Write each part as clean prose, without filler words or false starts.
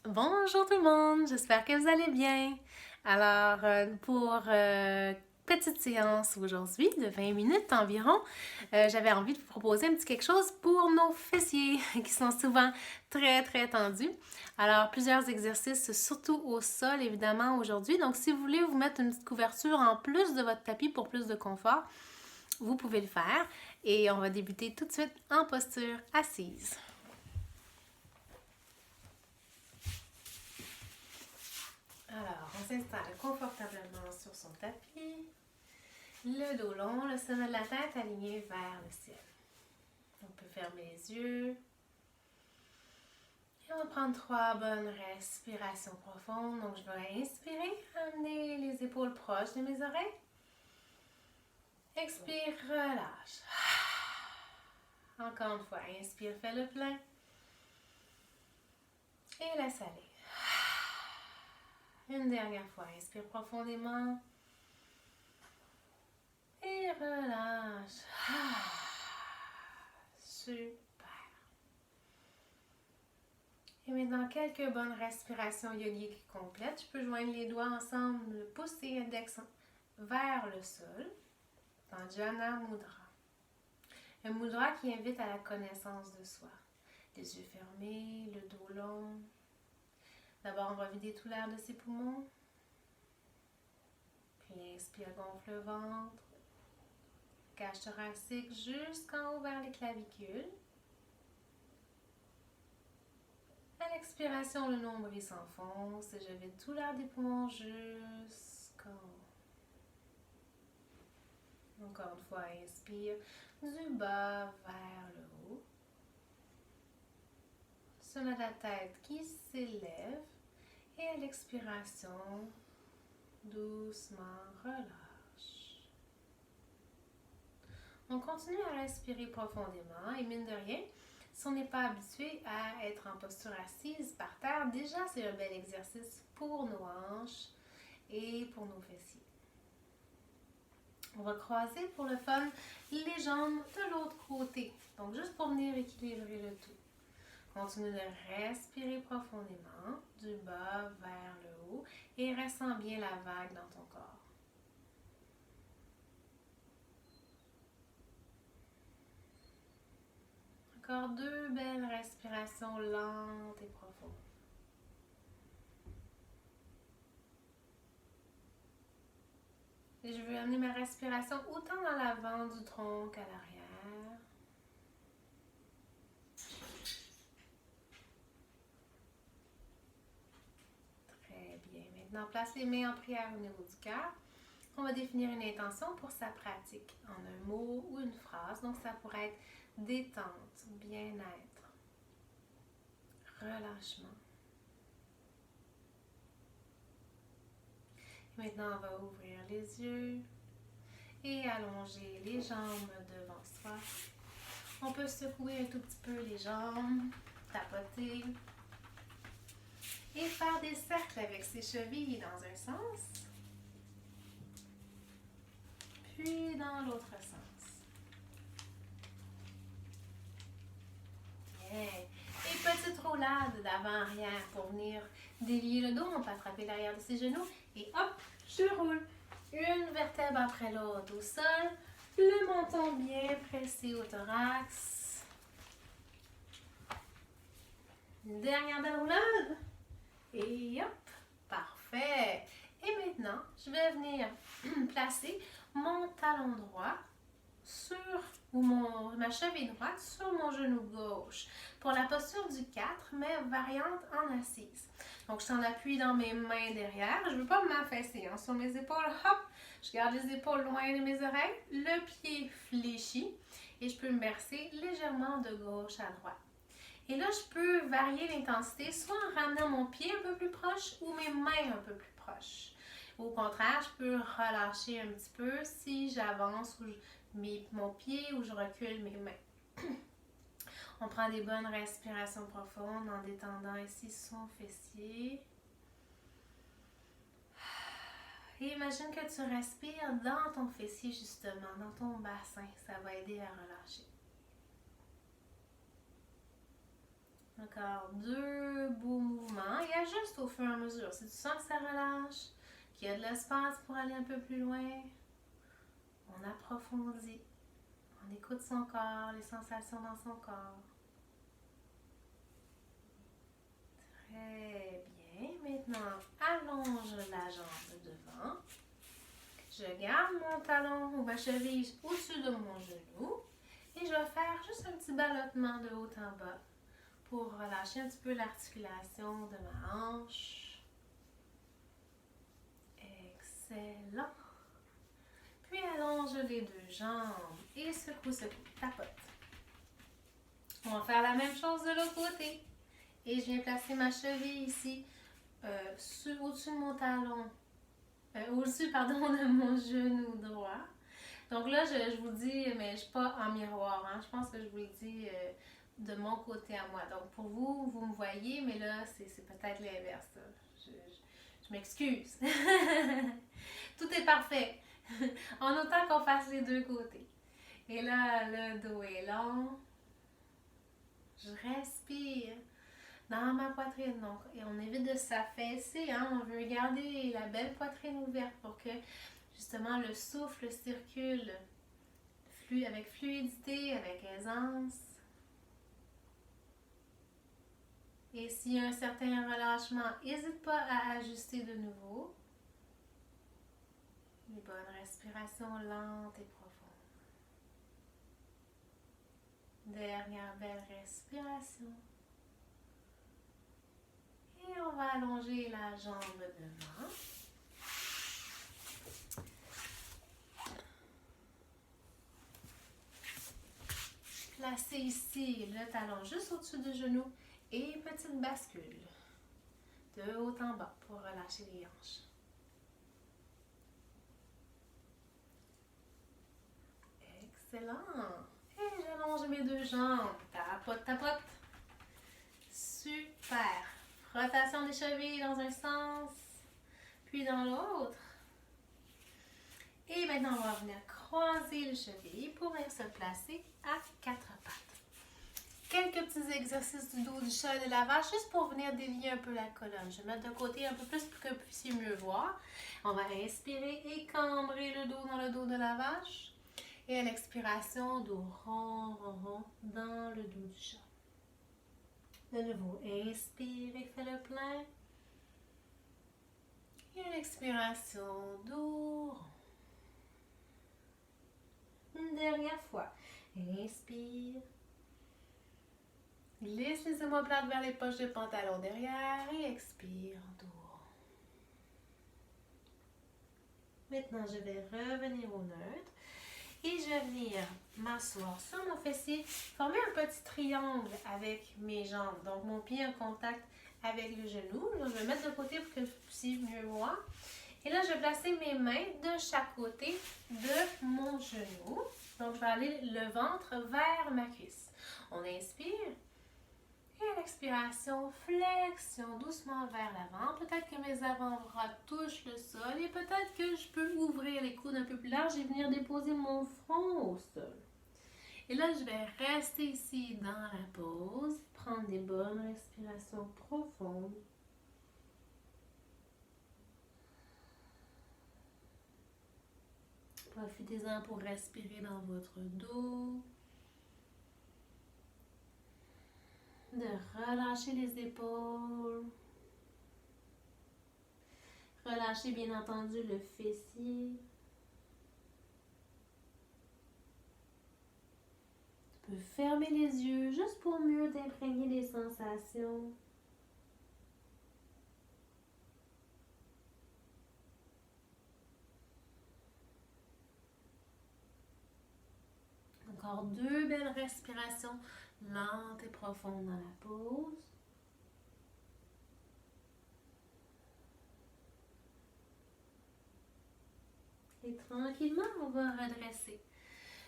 Bonjour tout le monde, j'espère que vous allez bien. Alors, petite séance aujourd'hui de 20 minutes environ, j'avais envie de vous proposer un petit quelque chose pour nos fessiers qui sont souvent très tendus. Alors, plusieurs exercices, surtout au sol évidemment aujourd'hui. Donc, si vous voulez vous mettre une petite couverture en plus de votre tapis pour plus de confort, vous pouvez le faire. Et on va débuter tout de suite en posture assise. Alors, on s'installe confortablement sur son tapis, le dos long, le sommet de la tête aligné vers le ciel. On peut fermer les yeux. Et on va prendre 3 bonnes respirations profondes. Donc, je vais inspirer, amener les épaules proches de mes oreilles. Expire, relâche. Encore une fois, inspire, fais le plein. Et laisse aller. Une dernière fois, inspire profondément. Et relâche. Super. Et maintenant, quelques bonnes respirations yogiques complètes. Je peux joindre les doigts ensemble, le pouce et l'index vers le sol, dans Jana Mudra. Un mudra qui invite à la connaissance de soi. Les yeux fermés, le dos long. D'abord, on va vider tout l'air de ses poumons. Puis inspire, gonfle le ventre. Cage thoracique jusqu'en haut vers les clavicules. À l'expiration, le nombril s'enfonce et je vide tout l'air des poumons jusqu'en haut. Encore une fois, inspire du bas vers le haut. Sommet de la tête qui s'élève. Et à l'expiration, doucement relâche. On continue à respirer profondément et mine de rien, si on n'est pas habitué à être en posture assise par terre, déjà c'est un bel exercice pour nos hanches et pour nos fessiers. On va croiser pour le fun les jambes de l'autre côté. Donc juste pour venir équilibrer le tout. Continue de respirer profondément, du bas vers le haut et ressens bien la vague dans ton corps. Encore 2 belles respirations lentes et profondes. Et je veux amener ma respiration autant dans l'avant du tronc qu'à l'arrière. Très bien. Maintenant, place les mains en prière au niveau du cœur. On va définir une intention pour sa pratique en un mot ou une phrase. Donc, ça pourrait être détente, bien-être, relâchement. Et maintenant, on va ouvrir les yeux et allonger les jambes devant soi. On peut secouer un tout petit peu les jambes, tapoter et faire des cercles avec ses chevilles dans un sens, puis dans l'autre sens. Bien. Et petite roulade d'avant-arrière pour venir délier le dos. On peut attraper l'arrière de ses genoux et hop, je roule. Une vertèbre après l'autre au sol. Le menton bien pressé au thorax. Une dernière belle roulade. Et hop, parfait. Et maintenant, je vais venir placer mon talon droit sur ma cheville droite sur mon genou gauche pour la posture du 4, mais variante en assise. Donc, je t'en appuie dans mes mains derrière. Je ne veux pas m'affaisser sur mes épaules. Hop, je garde les épaules loin de mes oreilles. Le pied fléchi et je peux me bercer légèrement de gauche à droite. Et là, je peux varier l'intensité, soit en ramenant mon pied un peu plus proche ou mes mains un peu plus proches. Au contraire, je peux relâcher un petit peu si j'avance mon pied ou je recule mes mains. On prend des bonnes respirations profondes en détendant ici son fessier. Et imagine que tu respires dans ton fessier justement, dans ton bassin. Ça va aider à relâcher. Encore 2 beaux mouvements. Et ajuste au fur et à mesure. Si tu sens que ça relâche, qu'il y a de l'espace pour aller un peu plus loin, on approfondit. On écoute son corps, les sensations dans son corps. Très bien. Maintenant, allonge la jambe devant. Je garde mon talon ou ma cheville au-dessus de mon genou. Et je vais faire juste un petit ballottement de haut en bas pour relâcher un petit peu l'articulation de ma hanche. Excellent. Puis allonge les 2 jambes et secoue, tapote. On va faire la même chose de l'autre côté. Et je viens placer ma cheville ici, au-dessus de mon talon, au-dessus, pardon, de mon genou droit. Donc là, je vous dis, mais je ne suis pas en miroir, hein. Je pense que je vous le dis de mon côté à moi. Donc pour vous, vous me voyez, mais là, c'est peut-être l'inverse. Je m'excuse. Tout est parfait. En autant qu'on fasse les 2 côtés. Et là, le dos est long. Je respire dans ma poitrine. Donc, et on évite de s'affaisser. Hein? On veut garder la belle poitrine ouverte pour que justement le souffle circule avec fluidité, avec aisance. Et s'il y a un certain relâchement, n'hésite pas à ajuster de nouveau. Une bonne respiration lente et profonde. Dernière belle respiration. Et on va allonger la jambe devant. Placez ici le talon juste au-dessus du genou et petite bascule de haut en bas pour relâcher les hanches. Excellent! Et j'allonge mes 2 jambes. Tapote, tapote. Super! Rotation des chevilles dans un sens, puis dans l'autre. Et maintenant, on va venir croiser les chevilles pour venir se placer à 4 pattes. Quelques petits exercices du dos, du chat et de la vache, juste pour venir délier un peu la colonne. Je vais mettre de côté un peu plus pour que vous puissiez mieux voir. On va inspirer et cambrer le dos dans le dos de la vache. Et à l'expiration, dos rond, rond, rond dans le dos du chat. De nouveau, inspire et fais le plein. Et à l'expiration, dos rond. Une dernière fois. Inspire. Glisse les omoplates vers les poches de pantalon derrière et expire en dos rond. Maintenant, je vais revenir au neutre. Et je vais venir m'asseoir sur mon fessier, former un petit triangle avec mes jambes. Donc, mon pied en contact avec le genou. Là, je vais mettre de côté pour que vous puissiez mieux voir. Et là, je vais placer mes mains de chaque côté de mon genou. Donc, je vais aller le ventre vers ma cuisse. On inspire. Et à l'expiration, flexion doucement vers l'avant. Peut-être que mes avant-bras touchent le sol et peut-être que je peux ouvrir les coudes un peu plus larges et venir déposer mon front au sol. Et là, je vais rester ici dans la pause, prendre des bonnes respirations profondes. Profitez-en pour respirer dans votre dos. De relâcher les épaules. Relâchez bien entendu le fessier. Tu peux fermer les yeux juste pour mieux t'imprégner des sensations. Encore 2 belles respirations lentes et profondes dans la pause. Et tranquillement, on va redresser.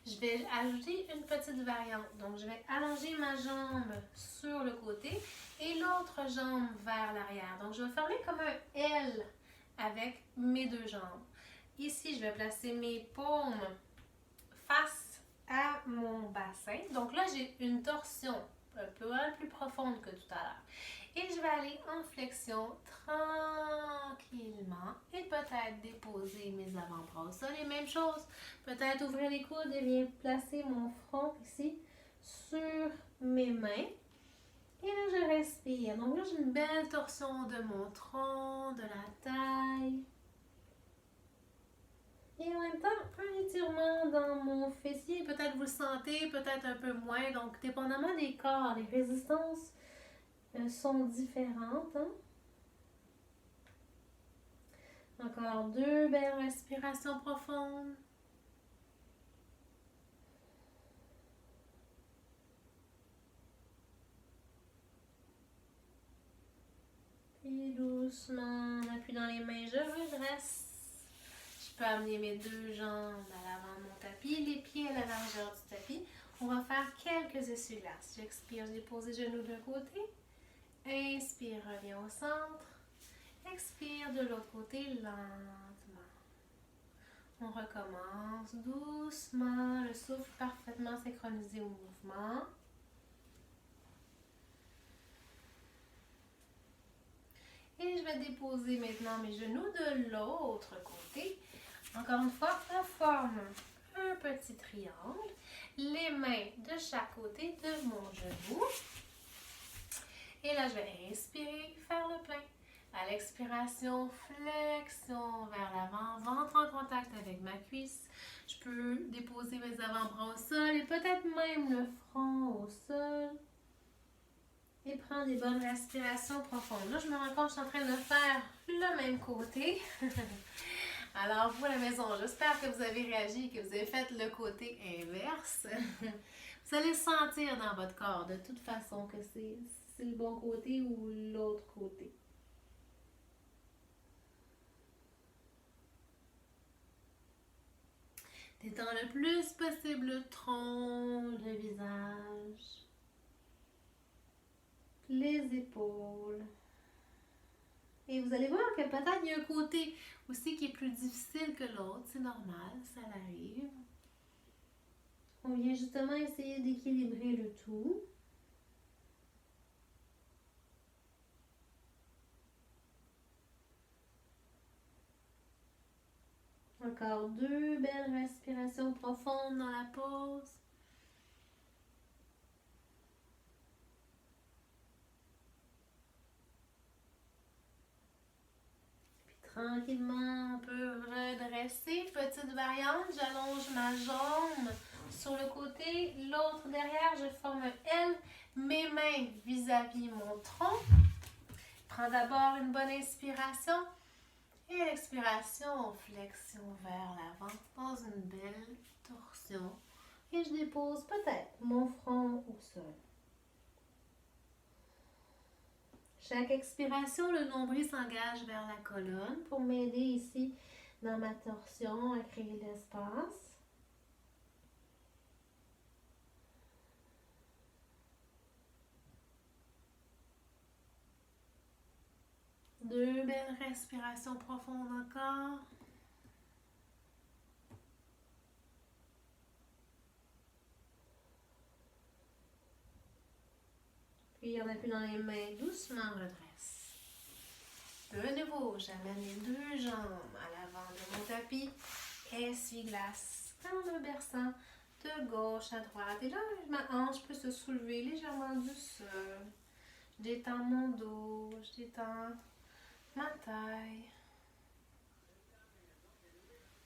Je vais ajouter une petite variante. Donc, je vais allonger ma jambe sur le côté et l'autre jambe vers l'arrière. Donc, je vais former comme un L avec mes 2 jambes. Ici, je vais placer mes paumes face à mon bassin. Donc là, j'ai une torsion un peu plus profonde que tout à l'heure. Et je vais aller en flexion tranquillement et peut-être déposer mes avant-bras au sol. Et même chose, peut-être ouvrir les coudes et bien placer mon front ici sur mes mains. Et là, je respire. Donc là, j'ai une belle torsion de mon tronc, de la taille. Et en même temps, un étirement dans mon fessier. Peut-être vous le sentez, peut-être un peu moins. Donc, dépendamment des corps, les résistances sont différentes. Hein? Encore 2 belles respirations profondes. Et doucement, on appuie dans les mains, je redresse. Je peux amener mes 2 jambes à l'avant de mon tapis, les pieds à la largeur du tapis. On va faire quelques essuie-glaces. J'expire, je dépose les genoux d'un côté. Inspire, reviens au centre. Expire de l'autre côté lentement. On recommence doucement, le souffle parfaitement synchronisé au mouvement. Et je vais déposer maintenant mes genoux de l'autre côté. Encore une fois, on forme un petit triangle. Les mains de chaque côté de mon genou. Et là, je vais inspirer, faire le plein. À l'expiration, flexion vers l'avant, ventre en contact avec ma cuisse. Je peux déposer mes avant-bras au sol et peut-être même le front au sol. Et prendre des bonnes respirations profondes. Là, je me rends compte que je suis en train de faire le même côté. Alors, vous à la maison, j'espère que vous avez réagi, que vous avez fait le côté inverse. Vous allez sentir dans votre corps de toute façon que c'est le bon côté ou l'autre côté. Détends le plus possible le tronc, le visage, les épaules. Et vous allez voir que peut-être il y a un côté aussi qui est plus difficile que l'autre. C'est normal, ça arrive. On vient justement essayer d'équilibrer le tout. Encore 2 belles respirations profondes dans la pause. Tranquillement, on peut redresser. Petite variante, j'allonge ma jambe sur le côté, l'autre derrière, je forme un L, mes mains vis-à-vis mon tronc. Prends d'abord une bonne inspiration et à l'expiration, flexion vers l'avant dans une belle torsion. Et je dépose peut-être mon front au sol. Chaque expiration, le nombril s'engage vers la colonne pour m'aider ici dans ma torsion à créer l'espace. Deux belles respirations profondes encore. Puis on appuie dans les mains, doucement redresse. De nouveau, j'amène les 2 jambes à l'avant de mon tapis. Essuie-glace en me berçant de gauche à droite. Et là, ma hanche peut se soulever légèrement du sol. Je détends mon dos, je détends ma taille.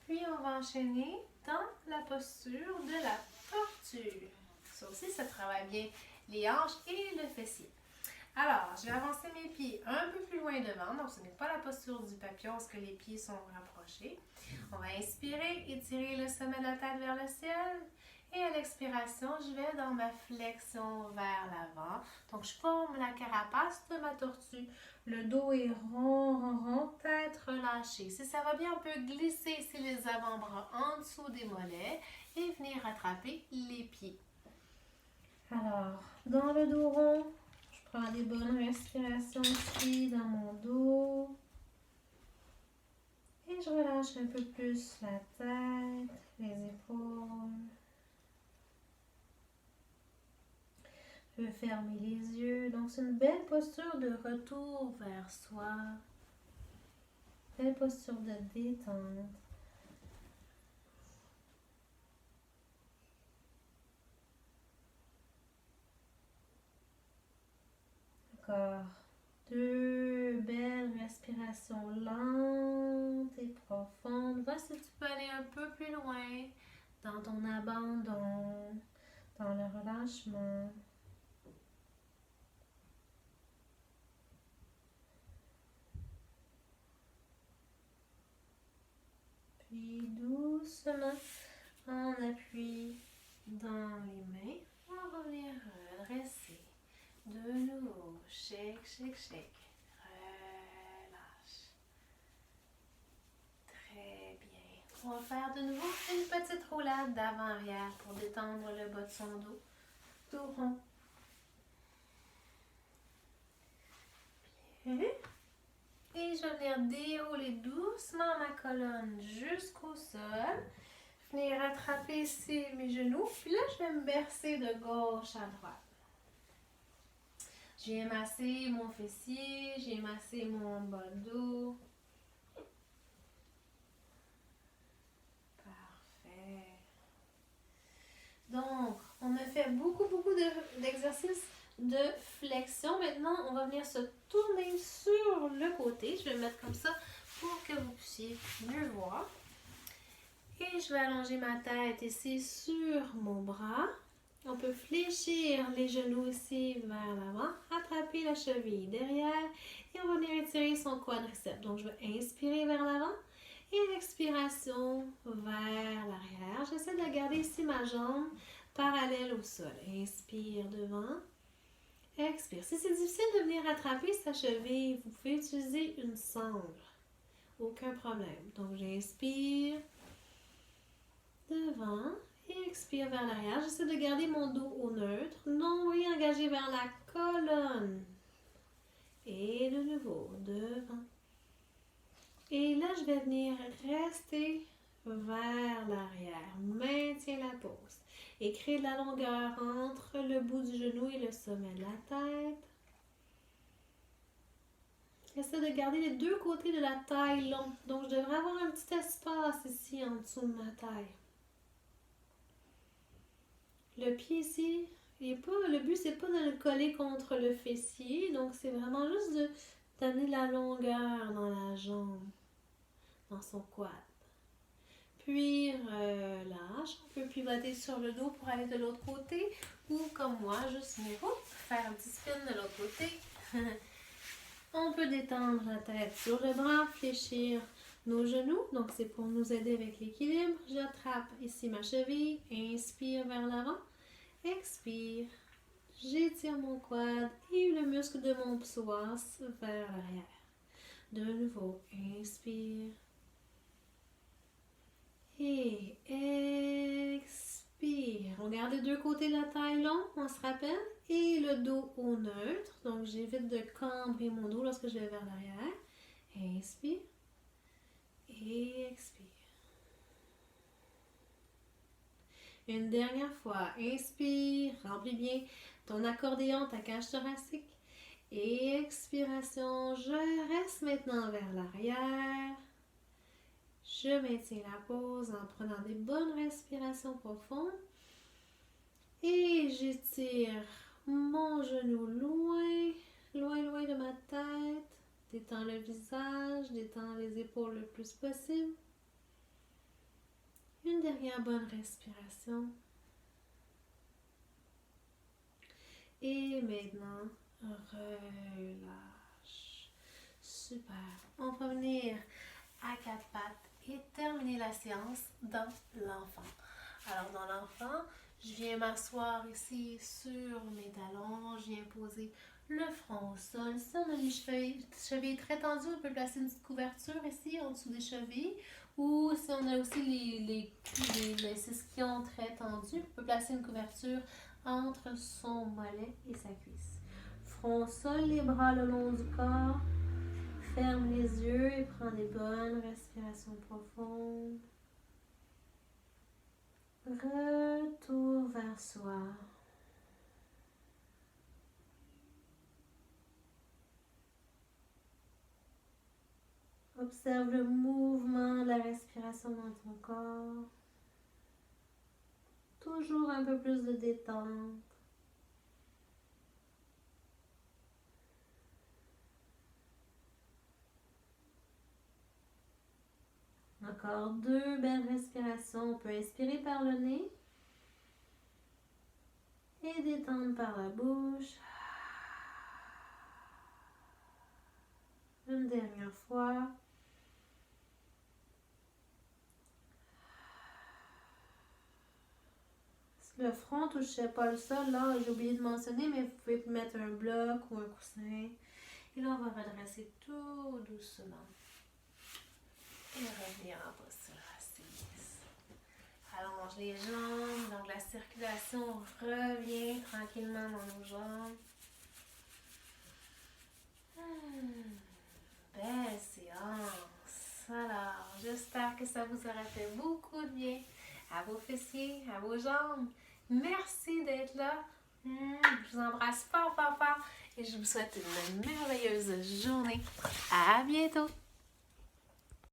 Puis on va enchaîner dans la posture de la tortue. Ça aussi, ça travaille bien les hanches et le fessier. Alors, je vais avancer mes pieds un peu plus loin devant. Donc, ce n'est pas la posture du papillon parce que les pieds sont rapprochés. On va inspirer, étirer le sommet de la tête vers le ciel. Et à l'expiration, je vais dans ma flexion vers l'avant. Donc, je forme la carapace de ma tortue. Le dos est rond, rond, rond, tête relâchée. Si ça va bien, on peut glisser ici les avant-bras en dessous des mollets et venir rattraper les pieds. Alors, dans le dos rond, je prends des bonnes respirations ici dans mon dos. Et je relâche un peu plus la tête, les épaules. Je vais fermer les yeux. Donc, c'est une belle posture de retour vers soi. Belle posture de détente. Encore 2 belles respirations lentes et profondes. Vois si tu peux aller un peu plus loin dans ton abandon, dans le relâchement. Puis doucement, on appuie dans les mains. On va revenir redresser. De nouveau, shake, shake, shake. Relâche. Très bien. On va faire de nouveau une petite roulade d'avant-arrière pour détendre le bas de son dos. Tout rond. Bien. Et je vais venir dérouler doucement ma colonne jusqu'au sol. Venir attraper ici mes genoux. Puis là, je vais me bercer de gauche à droite. J'ai massé mon fessier, j'ai massé mon bas de dos. Parfait. Donc, on a fait beaucoup d'exercices de flexion. Maintenant, on va venir se tourner sur le côté. Je vais me mettre comme ça pour que vous puissiez mieux voir. Et je vais allonger ma tête ici sur mon bras. On peut fléchir les genoux ici vers l'avant, attraper la cheville derrière et on va venir étirer son quadriceps. Donc, je vais inspirer vers l'avant et l'expiration vers l'arrière. J'essaie de garder ici ma jambe parallèle au sol. Inspire devant. Expire. Si c'est difficile de venir attraper sa cheville, vous pouvez utiliser une sangle. Aucun problème. Donc, j'inspire devant et expire vers l'arrière. J'essaie de garder mon dos au neutre. Nombril engagé vers la colonne. Et de nouveau, devant. Et là, je vais venir rester vers l'arrière. Maintiens la pose. Et crée de la longueur entre le bout du genou et le sommet de la tête. J'essaie de garder les deux côtés de la taille longs. Donc, je devrais avoir un petit espace ici en dessous de ma taille. Le pied ici, le but, c'est pas de le coller contre le fessier. Donc, c'est vraiment juste d'amener de la longueur dans la jambe, dans son quad. Puis, relâche. On peut pivoter sur le dos pour aller de l'autre côté. Ou, comme moi, juste venir faire un petit spin de l'autre côté. On peut détendre la tête sur le bras, fléchir nos genoux. Donc, c'est pour nous aider avec l'équilibre. J'attrape ici ma cheville. Inspire vers l'avant. Expire. J'étire mon quad et le muscle de mon psoas vers l'arrière. De nouveau, inspire. Et expire. On garde les deux côtés de la taille long, on se rappelle. Et le dos au neutre. Donc, j'évite de cambrer mon dos lorsque je vais vers l'arrière. Inspire. Et expire. Une dernière fois. Inspire. Remplis bien ton accordéon, ta cage thoracique. Et expiration. Je reste maintenant vers l'arrière. Je maintiens la pose en prenant des bonnes respirations profondes. Et j'étire mon genou loin de ma tête. Détends le visage, détends les épaules le plus possible. Une dernière bonne respiration. Et maintenant, relâche. Super. On va venir à quatre pattes et terminer la séance dans l'enfant. Alors, dans l'enfant, je viens m'asseoir ici sur mes talons. Je viens poser le front au sol. Si on a les chevilles très tendues, on peut placer une petite couverture ici en dessous des chevilles. Ou si on a aussi les ischions très tendus, on peut placer une couverture entre son mollet et sa cuisse. Front au sol, les bras le long du corps. Ferme les yeux et prends des bonnes respirations profondes. Retour vers soi. Observe le mouvement de la respiration dans ton corps. Toujours un peu plus de détente. Encore 2 belles respirations. On peut inspirer par le nez et détendre par la bouche. Une dernière fois. Si le front ne touchait pas le sol, là, j'ai oublié de mentionner, mais vous pouvez mettre un bloc ou un coussin. Et là, on va redresser tout doucement. Et revenir en posture assise. Allonge les jambes, donc la circulation revient tranquillement dans nos jambes. Belle séance. Alors, j'espère que ça vous aura fait beaucoup de bien à vos fessiers, à vos jambes. Merci d'être là. Je vous embrasse fort, fort, fort et je vous souhaite une merveilleuse journée. À bientôt!